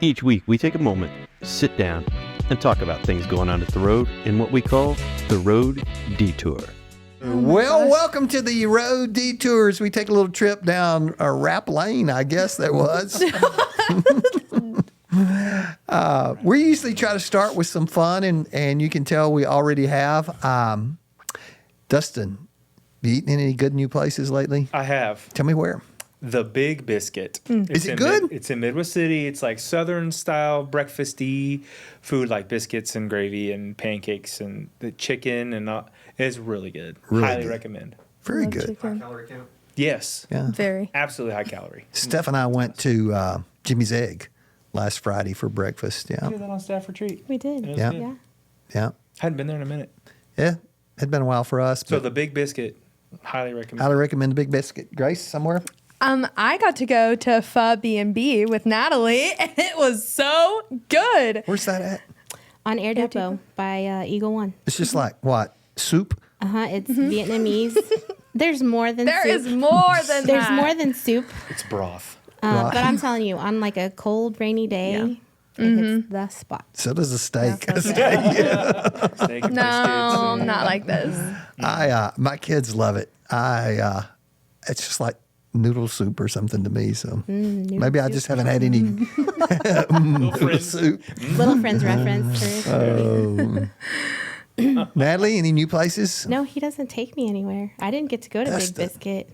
Each week, we take a moment, sit down, and talk about things going on at the road in what we call the Road Detour. Well, welcome to the Road Detours. We take a little trip down a rap lane, I guess that was. We usually try to start with some fun, and you can tell we already have. Dustin, you eaten in any good new places lately? I have. Tell me where. The Big Biscuit. Is it good? It's in Midwest City. It's like Southern style breakfasty food, like biscuits and gravy and pancakes and the chicken and all. It's really good. Really Highly good. recommend. Very Love good. chicken. Calorie count? Yes. Yeah. Very. Absolutely high calorie. Steph and I went to Jimmy's Egg last Friday for breakfast. Yeah. We did that on staff retreat. We did. It was Yeah. good. Yeah. Yeah. Hadn't been there in a minute. Yeah. It had been a while for us. So But the Big Biscuit, highly recommend. highly recommend the Big Biscuit. Grace, somewhere? I got to go to Pho B&B with Natalie, and it was so good. Where's that at? On Air Depot by Eagle One. It's just like, what, soup? It's Vietnamese. There's more than There soup. is more than There's that. more than soup. It's broth. But I'm telling you, on like a cold, rainy day, it hits the spot. So does a steak. That's so Steak and No, biscuits. not like this. My kids love it. It's just like noodle soup or something to me. So maybe I just haven't had any noodle soup. Little Friends reference. Natalie, any new places? No, he doesn't take me anywhere. I didn't get to go to That's Big the- Biscuit.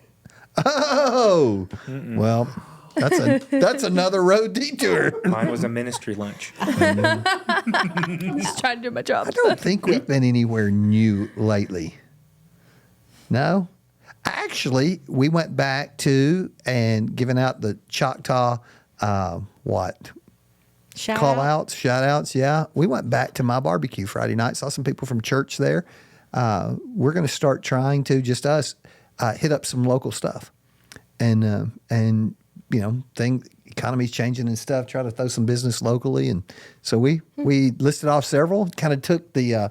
Oh, well, that's another road detour. Mine was a ministry lunch. Just trying to do my job. I don't think we've been anywhere new lately. No? Actually, we went back to and given out the Choctaw, Shout call out. outs, shout outs. Yeah. We went back to my barbecue Friday night, saw some people from church there. We're going to start trying to, just us, hit up some local stuff. And economy's changing and stuff, try to throw some business locally. And so we listed off several, kind of took the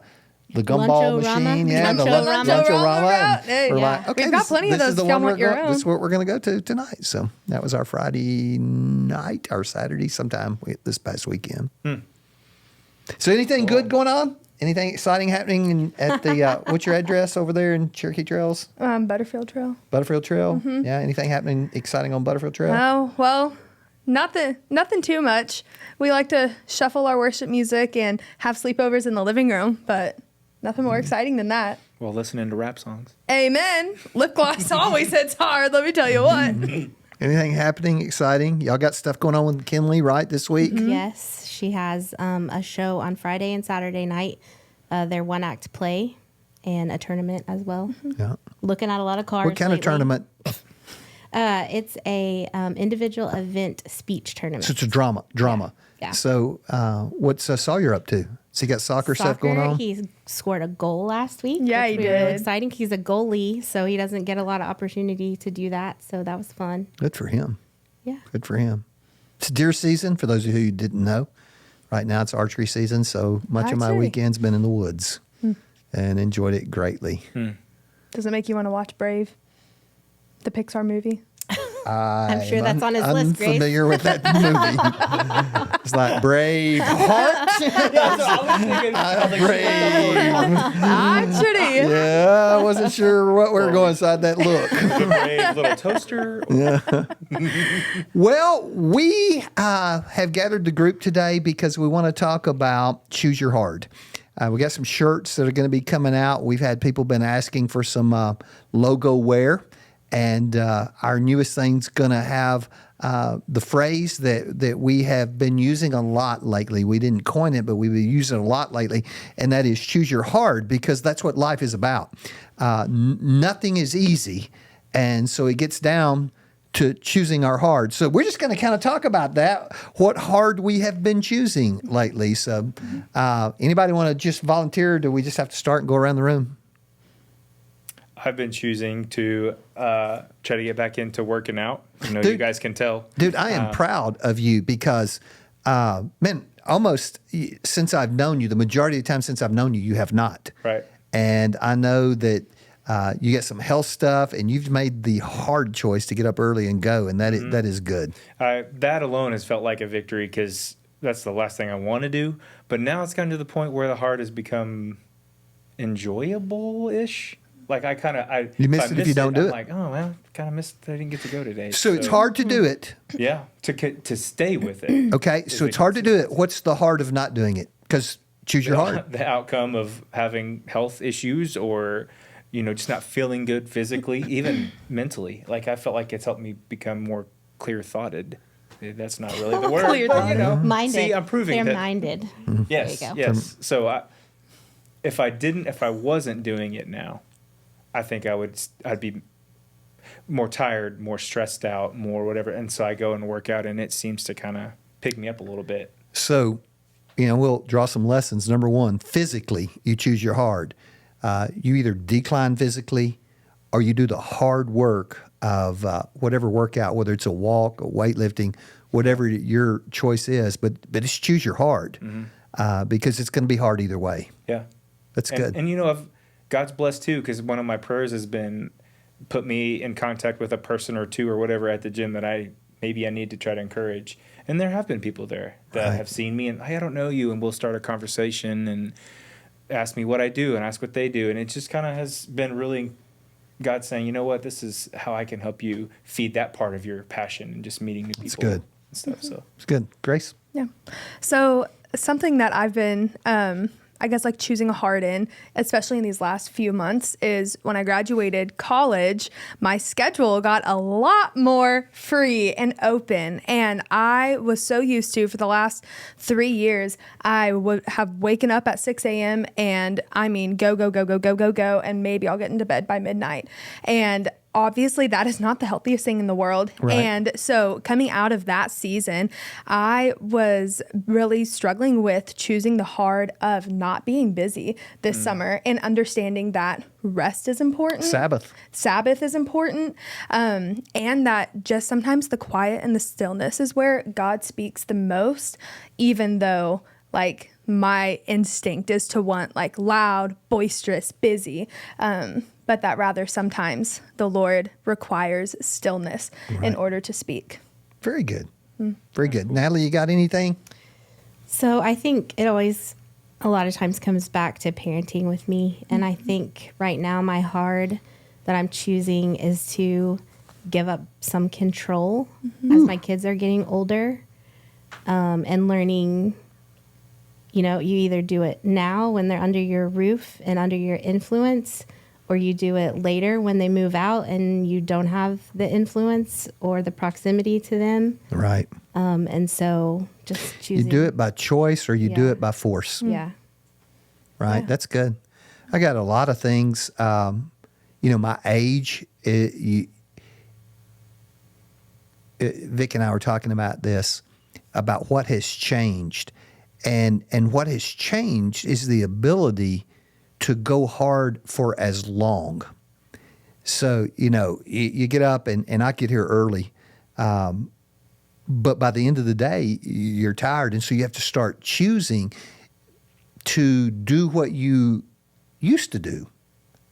gumball Luncho-rama? machine. Yeah, the Luncho-rama? Luncho-rama. And Hey, we're yeah. like, okay, We've got plenty of this is those the if y'all one want your This is own. what we're going to go to tonight. So that was our Friday night or Saturday sometime this past weekend. So anything good going on? Anything exciting happening at the, what's your address over there in Cherokee Trails? Butterfield Trail. Butterfield Trail? Yeah, anything happening exciting on Butterfield Trail? Oh, well, nothing too much. We like to shuffle our worship music and have sleepovers in the living room, but nothing more exciting than that. Well, listening to rap songs. Amen. Lip gloss always hits hard, let me tell you what. Anything happening exciting? Y'all got stuff going on with Kinley, right, this week? Yes, she has a show on Friday and Saturday night. Their one-act play and a tournament as well. Yeah. Looking at a lot of cars. What kind of lately. tournament? It's a individual event speech tournament. So it's a drama. Yeah. So what's Sawyer up to? So he got soccer stuff going on? He scored a goal last week. Yeah, which he was really did. exciting. He's a goalie, so he doesn't get a lot of opportunity to do that. So that was fun. Good for him. Yeah. Good for him. It's deer season, for those of you who didn't know. Right now it's archery season, so much of my Archery. weekend's been in the woods and enjoyed it greatly. Does it make you want to watch Brave, the Pixar movie? I'm sure that's on his list, Grace. Unfamiliar with that movie. It's like Brave Heart. Brave. Actually, Yeah, I wasn't sure what we were going inside that look. A little toaster. Well, we have gathered the group today because we want to talk about Choose Your Hard. We got some shirts that are going to be coming out. We've had people been asking for some logo wear, and our newest thing's going to have the phrase that we have been using a lot lately. We didn't coin it, but we've been using it a lot lately, and that is choose your hard, because that's what life is about. Nothing is easy, and so it gets down to choosing our hard. So we're just going to kind of talk about that, what hard we have been choosing lately. So anybody want to just volunteer, or do we just have to start and go around the room? I've been choosing to try to get back into working out. I know Dude. you guys can tell. Dude, I am proud of you because, man, almost since I've known you, the majority of the time since I've known you, you have not. Right. And I know that you get some health stuff, and you've made the hard choice to get up early and go, and that is good. That alone has felt like a victory because that's the last thing I want to do. But now it's gotten to the point where the hard has become enjoyable-ish. Like You miss it if you don't do I'm it. like, oh well, kind of missed that I didn't get to go today. So it's hard to do it. Yeah, to stay with it. Okay, so it's hard to do it. What's the hard of not doing it? Because choose your hard. The outcome of having health issues or, just not feeling good physically, even mentally. Like I felt like it's helped me become more clear-thoughted. That's not really the word, but Minded. See, I'm proving They're that. minded. Yes, There you go. yes. So if I wasn't doing it now, I think I'd be more tired, more stressed out, more whatever. And so I go and work out, and it seems to kind of pick me up a little bit. So, we'll draw some lessons. Number one, physically, you choose your hard. You either decline physically or you do the hard work of whatever workout, whether it's a walk, a weightlifting, whatever your choice is. But it's choose your hard because it's going to be hard either way. Yeah. That's good. And God's blessed too, because one of my prayers has been put me in contact with a person or two or whatever at the gym that I need to try to encourage. And there have been people there that have seen me and, hey, I don't know you, and we'll start a conversation and ask me what I do and ask what they do. And it just kind of has been really God saying, you know what, this is how I can help you feed that part of your passion and just meeting new people. That's good. And stuff. So It's good. Grace? Yeah. So something that I've been, I guess, like choosing a hard in, especially in these last few months, is when I graduated college, my schedule got a lot more free and open. And I was so used to, for the last 3 years, I would have waken up at 6 a.m. and go, go, go, go, go, go, go. And maybe I'll get into bed by midnight. And obviously that is not the healthiest thing in the world. Right. And so coming out of that season, I was really struggling with choosing the hard of not being busy this summer and understanding that rest is important. Sabbath is important. And that just sometimes the quiet and the stillness is where God speaks the most, even though like my instinct is to want like loud, boisterous, busy. But that rather sometimes the Lord requires stillness in order to speak. Very good. Very good. Natalie, you got anything? So I think it always, a lot of times, comes back to parenting with me. And I think right now my hard that I'm choosing is to give up some control as my kids are getting older, and learning, you either do it now when they're under your roof and under your influence, or you do it later when they move out and you don't have the influence or the proximity to them. Right. And so just choosing. You do it by choice or you do Yeah. it by force. Yeah. Right. Yeah. That's good. I got a lot of things. My age, Vic and I were talking about this, about what has changed. And what has changed is the ability to go hard for as long. So, you get up and I get here early, but by the end of the day, you're tired. And so you have to start choosing to do what you used to do.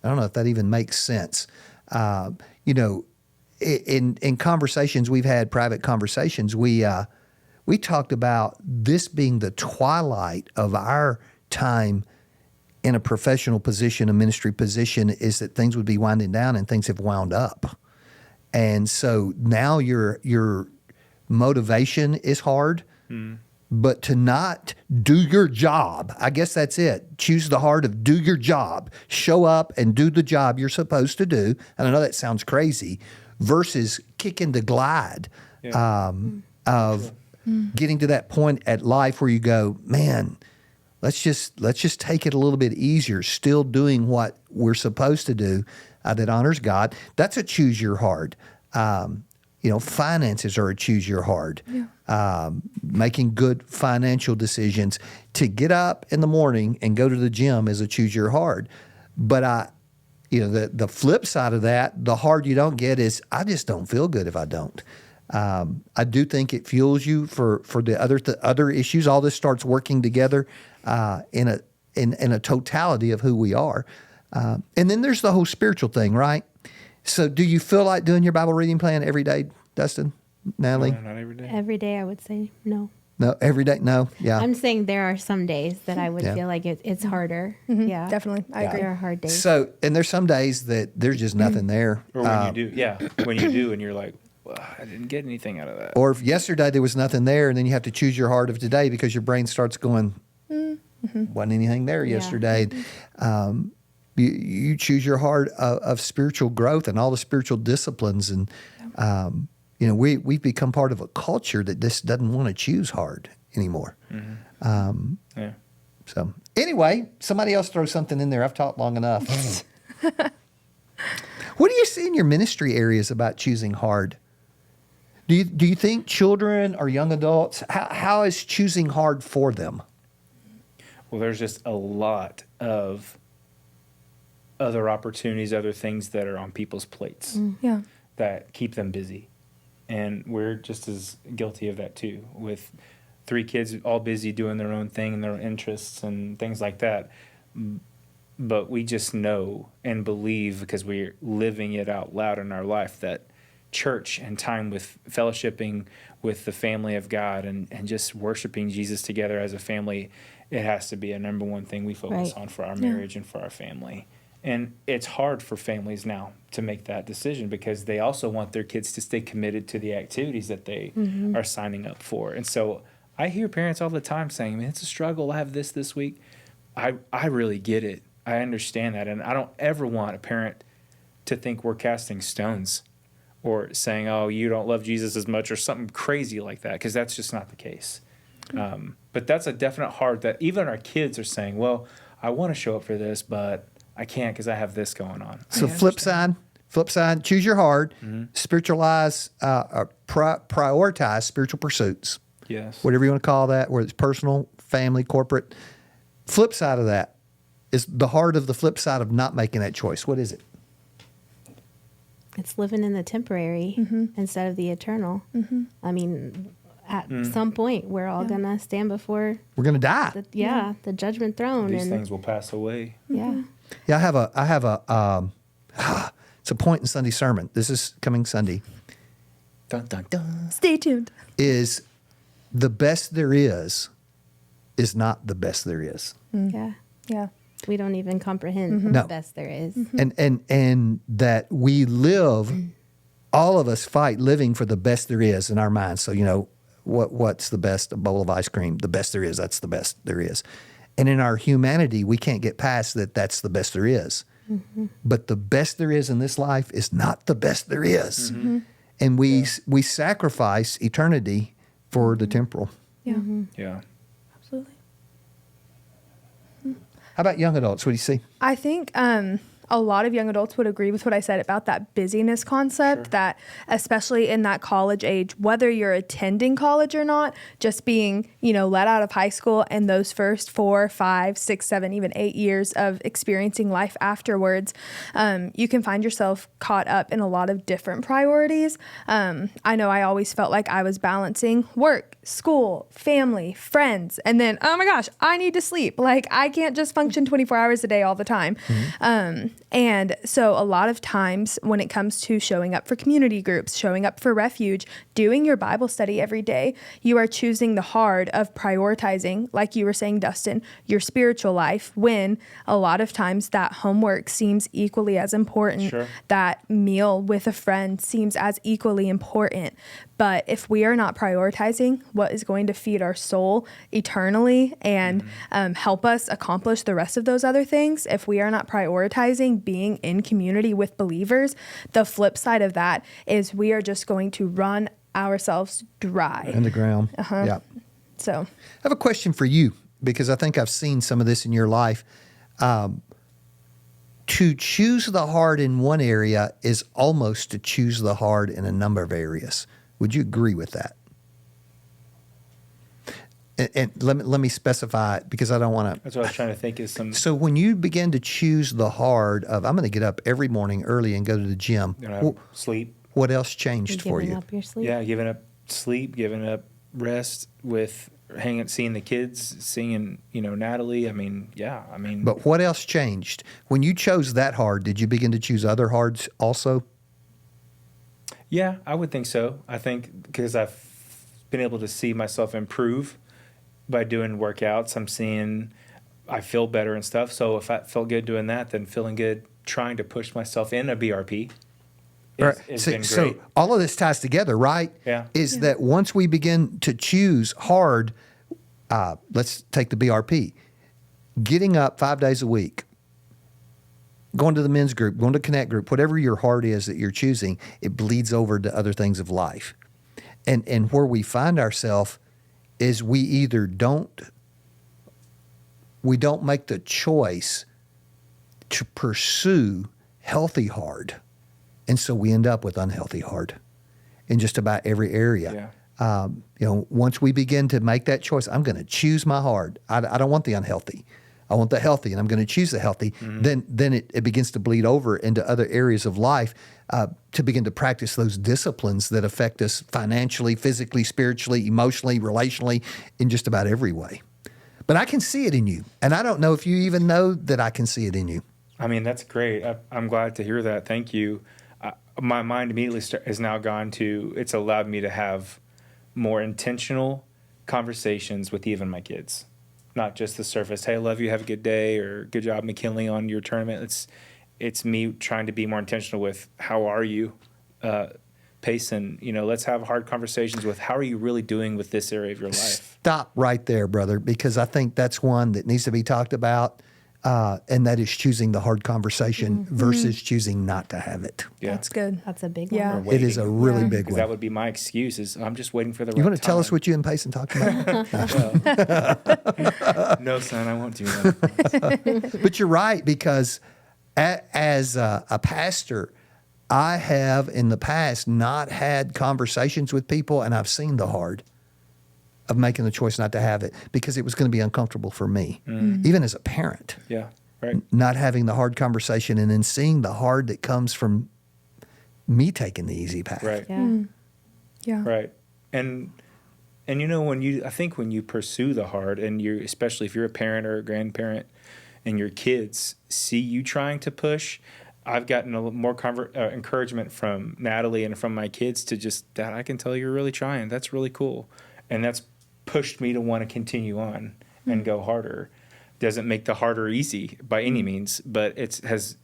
I don't know if that even makes sense. In conversations we've had, private conversations, we talked about this being the twilight of our time in a professional position, a ministry position, is that things would be winding down and things have wound up. And so now your motivation is hard, but to not do your job, I guess that's it. Choose the hard of do your job. Show up and do the job you're supposed to do. And I know that sounds crazy, versus kicking the glide of getting to that point at life where you go, man, let's just take it a little bit easier, still doing what we're supposed to do that honors God. That's a choose your hard. Finances are a choose your hard. Yeah. Making good financial decisions. To get up in the morning and go to the gym is a choose your hard. But the flip side of that, the hard you don't get is I just don't feel good if I don't. I do think it fuels you for the other issues. All this starts working together in a totality of who we are. And then there's the whole spiritual thing, right? So do you feel like doing your Bible reading plan every day, Dustin, Natalie? No, not every day. Every day I would say no. No, every day. No, yeah. I'm saying there are some days that I would feel like it's harder. Yeah, Definitely. I agree. There are hard days. So, and there's some days that there's just nothing there. Or when you do, when you do, and you're like, well, I didn't get anything out of that. Or if yesterday there was nothing there, and then you have to choose your heart of today because your brain starts going, wasn't anything there yesterday. You choose your heart of spiritual growth and all the spiritual disciplines. And, we've become part of a culture that just doesn't want to choose hard anymore. Yeah. So anyway, somebody else throw something in there. I've talked long enough. What do you see in your ministry areas about choosing hard? Do you think children or young adults, how is choosing hard for them? Well, there's just a lot of other opportunities, other things that are on people's plates Yeah. that keep them busy. And we're just as guilty of that too, with 3 kids all busy doing their own thing and their interests and things like that. But we just know and believe, because we're living it out loud in our life, that church and time with fellowshipping with the family of God and just worshiping Jesus together as a family, it has to be a number one thing we focus on for our marriage and for our family. And it's hard for families now to make that decision because they also want their kids to stay committed to the activities that they are signing up for. And so I hear parents all the time saying, man, it's a struggle. I have this week. I really get it. I understand that. And I don't ever want a parent to think we're casting stones or saying, oh, you don't love Jesus as much or something crazy like that, because that's just not the case. But that's a definite hard that even our kids are saying, well, I want to show up for this, but I can't because I have this going on. So flip side, choose your heart, spiritualize, prioritize spiritual pursuits. Yes. Whatever you want to call that, whether it's personal, family, corporate. Flip side of that is the heart of the flip side of not making that choice. What is it? It's living in the temporary instead of the eternal. I mean, at some point, we're all going to stand before We're going to die. the judgment throne. These and things will pass away. Yeah. Yeah, I have a it's a point in Sunday sermon. This is coming Sunday. Dun, dun, dun. Stay tuned. Is the best there is not the best there is. Yeah. Yeah. We don't even comprehend No. the best there is. And that we live, all of us fight living for the best there is in our minds. So, what's the best? A bowl of ice cream, the best there is, that's the best there is. And in our humanity, we can't get past that that's the best there is. But the best there is in this life is not the best there is. And we sacrifice eternity for the temporal. Yeah. Yeah. Absolutely. How about young adults? What do you see? I think a lot of young adults would agree with what I said about that busyness concept, that especially in that college age, whether you're attending college or not, just being, let out of high school and those first 4, 5, 6, 7, even 8 years of experiencing life afterwards, you can find yourself caught up in a lot of different priorities. I know I always felt like I was balancing work, school, family, friends, and then, oh my gosh, I need to sleep. Like, I can't just function 24 hours a day all the time. And so a lot of times when it comes to showing up for community groups, showing up for refuge, doing your Bible study every day, you are choosing the hard of prioritizing, like you were saying, Dustin, your spiritual life, when a lot of times that homework seems equally as important. Sure. That Meal with a friend seems as equally important. But if we are not prioritizing what is going to feed our soul eternally and help us accomplish the rest of those other things, if we are not prioritizing being in community with believers, the flip side of that is we are just going to run ourselves dry. In the ground. Yeah. So I have a question for you, because I think I've seen some of this in your life. To choose the hard in one area is almost to choose the hard in a number of areas. Would you agree with that? And let me specify, because I don't want to. That's what I was trying to think is some. So when you begin to choose the hard of, I'm going to get up every morning early and go to the gym, Sleep. what else changed for Giving you? up your sleep. Yeah, giving up sleep, giving up rest with seeing the kids, seeing, Natalie. But what else changed? When you chose that hard, did you begin to choose other hards also? Yeah, I would think so. I think because I been able to see myself improve by doing workouts. I feel better and stuff. So if I felt good doing that, then feeling good trying to push myself in a BRP has been great. So all of this ties together, right? Yeah. Is that once we begin to choose hard, let's take the BRP, getting up 5 days a week, going to the men's group, going to Connect group, whatever your heart is that you're choosing, it bleeds over to other things of life. And where we find ourselves is we either don't make the choice to pursue healthy hard. And so we end up with unhealthy hard in just about every area. Yeah. Once we begin to make that choice, I'm going to choose my hard. I don't want the unhealthy. I want the healthy, and I'm going to choose the healthy. Mm-hmm. Then it begins to bleed over into other areas of life to begin to practice those disciplines that affect us financially, physically, spiritually, emotionally, relationally, in just about every way. But I can see it in you, and I don't know if you even know that I can see it in you. I mean, that's great. I'm glad to hear that. Thank you. My mind immediately has now gone to, it's allowed me to have more intentional conversations with even my kids. Not just the surface, hey, I love you, have a good day, or good job, McKinley, on your tournament. It's me trying to be more intentional with, how are you, Payson? Let's have hard conversations with, how are you really doing with this area of your life? Stop right there, brother, because I think that's one that needs to be talked about, and that is choosing the hard conversation versus choosing not to have it. Yeah. That's good. That's a big Yeah. one. It is a really big Because one. that would be my excuse, is I'm just waiting for the You right want to tell us time. what you and Payson talked about? No, son, I won't do that. But you're right, because as a pastor, I have in the past not had conversations with people, and I've seen the hard of making the choice not to have it because it was going to be uncomfortable for me, even as a parent. Yeah, right. Not having the hard conversation and then seeing the hard that comes from me taking the easy path. Right. Yeah. Yeah. Right. And I think when you pursue the hard, and especially if you're a parent or a grandparent and your kids see you trying to push, I've gotten a little more encouragement from Natalie and from my kids to just, Dad, I can tell you're really trying. That's really cool. And that's pushed me to want to continue on and go harder. Doesn't make the harder easy by any means, but it has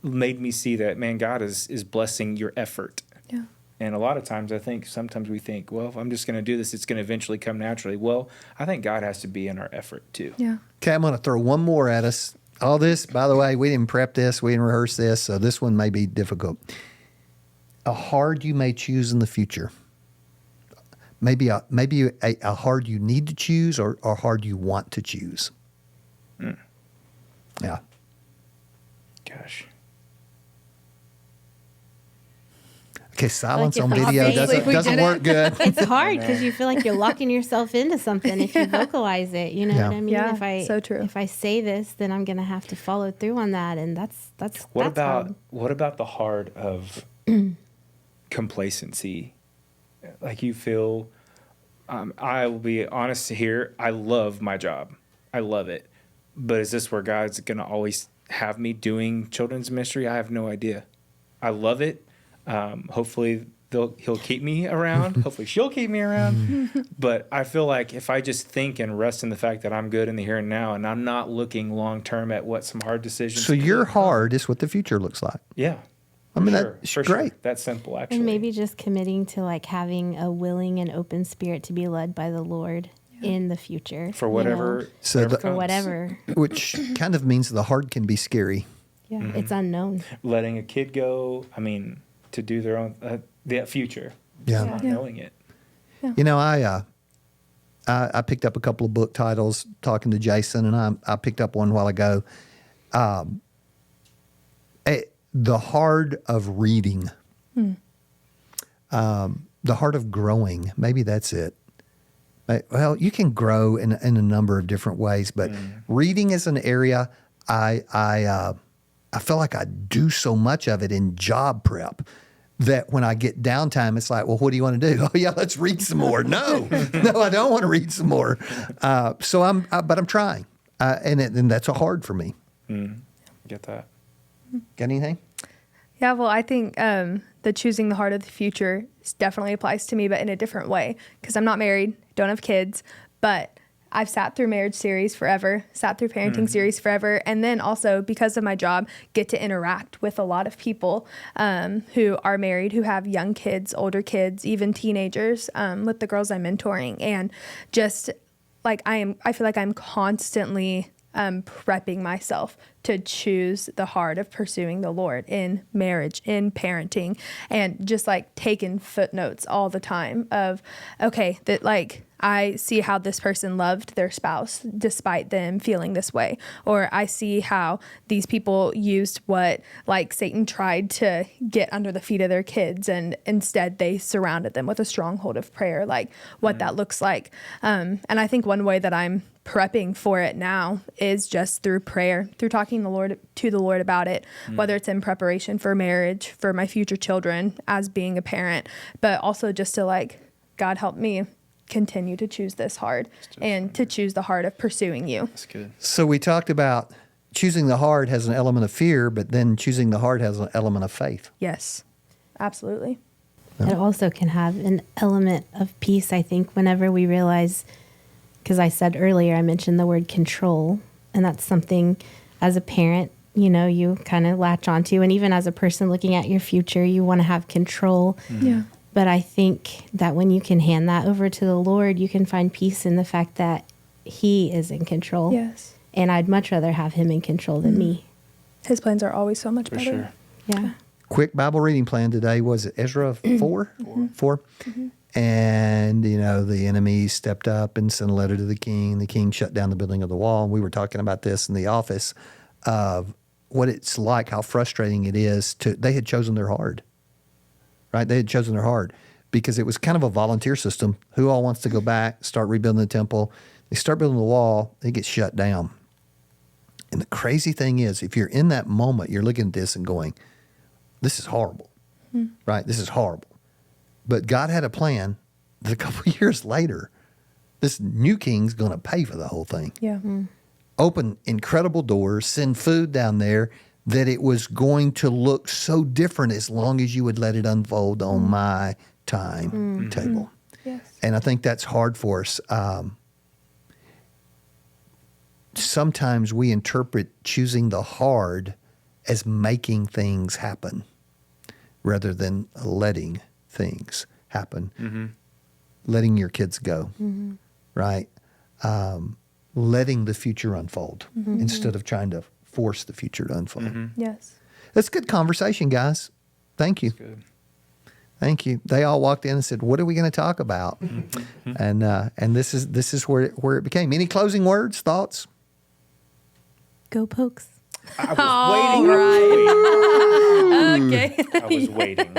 made me see that, man, God is blessing your effort. Yeah. And a lot of times sometimes we think, well, if I'm just going to do this, it's going to eventually come naturally. Well, I think God has to be in our effort too. Yeah. Okay, I'm going to throw one more at us. All this, by the way, we didn't prep this, we didn't rehearse this, so this one may be difficult. A hard you may choose in the future. Maybe a hard you need to choose, or hard you want to choose. Yeah. Gosh. Okay, silence Like on if video obviously doesn't work good. It's hard because you feel like you're locking yourself into something if you vocalize it. You know Yeah. what I mean? Yeah, so true. If I say this, then I'm gonna have to follow through on that, and that's What that's hard. about the hard of complacency? Like, you feel, I will be honest here, I love my job. I love it. But is this where God's going to always have me doing children's ministry? I have no idea. I love it. Hopefully he'll keep me around. Hopefully she'll keep me around. But I feel like if I just think and rest in the fact that I'm good in the here and now, and I'm not looking long term at what some hard decisions. So your could come. hard is what the future looks like. Yeah. I mean, For that's sure. great. That's simple, actually. And maybe just committing to like having a willing and open spirit to be led by the Lord in the future for you whatever. know, So the- for comes. whatever. Which kind of means the hard can be scary. Yeah, it's unknown. Letting a kid go, to do their own the future. Yeah. Not Yeah. knowing it. You know, I picked up a couple of book titles talking to Jason, and I picked up one a while ago. The Heart of Reading. The Heart of Growing. Maybe that's it. Well, you can grow in a number of different ways, but reading is an area I feel like I do so much of it in job prep that when I get downtime, it's like, well, what do you want to do? Oh yeah, let's read some more. No, I don't want to read some more. So I'm trying, and that's a hard for me. Get that. Got anything? Yeah, well, I think the choosing the heart of the future definitely applies to me, but in a different way, because I'm not married, don't have kids, but I've sat through marriage series forever, sat through parenting series forever, and then also because of my job, get to interact with a lot of people who are married, who have young kids, older kids, even teenagers, with the girls I'm mentoring, and just like I feel like I'm constantly prepping myself to choose the heart of pursuing the Lord in marriage, in parenting, and just like taking footnotes all the time of, okay, that like I see how this person loved their spouse despite them feeling this way. Or I see how these people used what like Satan tried to get under the feet of their kids, and instead they surrounded them with a stronghold of prayer, like what that looks like. And I think one way that I'm prepping for it now is just through prayer, through talking to the Lord about it, whether it's in preparation for marriage, for my future children, as being a parent, but also just to like, God help me continue to choose this hard and to choose the heart of pursuing you. That's good. So we talked about choosing the heart has an element of fear, but then choosing the heart has an element of faith. Yes, absolutely. It also can have an element of peace, I think, whenever we realize, because I said earlier, I mentioned the word control, and that's something as a parent, you know, you kind of latch onto, and even as a person looking at your future, you want to have control. Yeah. But I think that when you can hand that over to the Lord, you can find peace in the fact that He is in control. Yes. And I'd much rather have Him in control than me. His plans are always so much better. Sure. Yeah. Quick Bible reading plan today. Was it Ezra 4? 4. And, you know, the enemy stepped up and sent a letter to the king. The king shut down the building of the wall. And we were talking about this in the office of what it's like, how frustrating it is they had chosen their hard, right? They had chosen their hard because it was kind of a volunteer system. Who all wants to go back, start rebuilding the temple? They start building the wall, they get shut down. And the crazy thing is, if you're in that moment, you're looking at this and going, this is horrible, right? This is horrible. But God had a plan that a couple of years later, this new king's going to pay for the whole thing. Yeah. Open incredible doors, send food down there, that it was going to look so different as long as you would let it unfold on my timetable. Yes. And I think that's hard for us. Sometimes we interpret choosing the hard as making things happen rather than letting things happen. Letting your kids go, right? Letting the future unfold instead of trying to force the future to unfold. Yes. That's good conversation, guys. Thank you. Good. Thank you. They all walked in and said, "What are we going to talk about?" And this is where it became. Any closing words, thoughts? Go Pokes. I was waiting. Okay. I was waiting.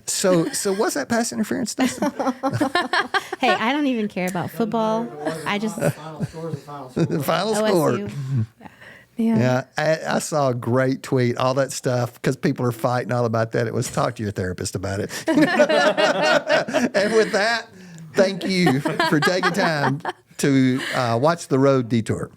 So what's that pass interference, Dustin? Hey, I don't even care about football. I just Final score is the final score. The final score. OSU. Yeah, I saw a great tweet, all that stuff, because people are fighting all about that. It was talk to your therapist about it. And with that, thank you for taking time to watch The Road Detour.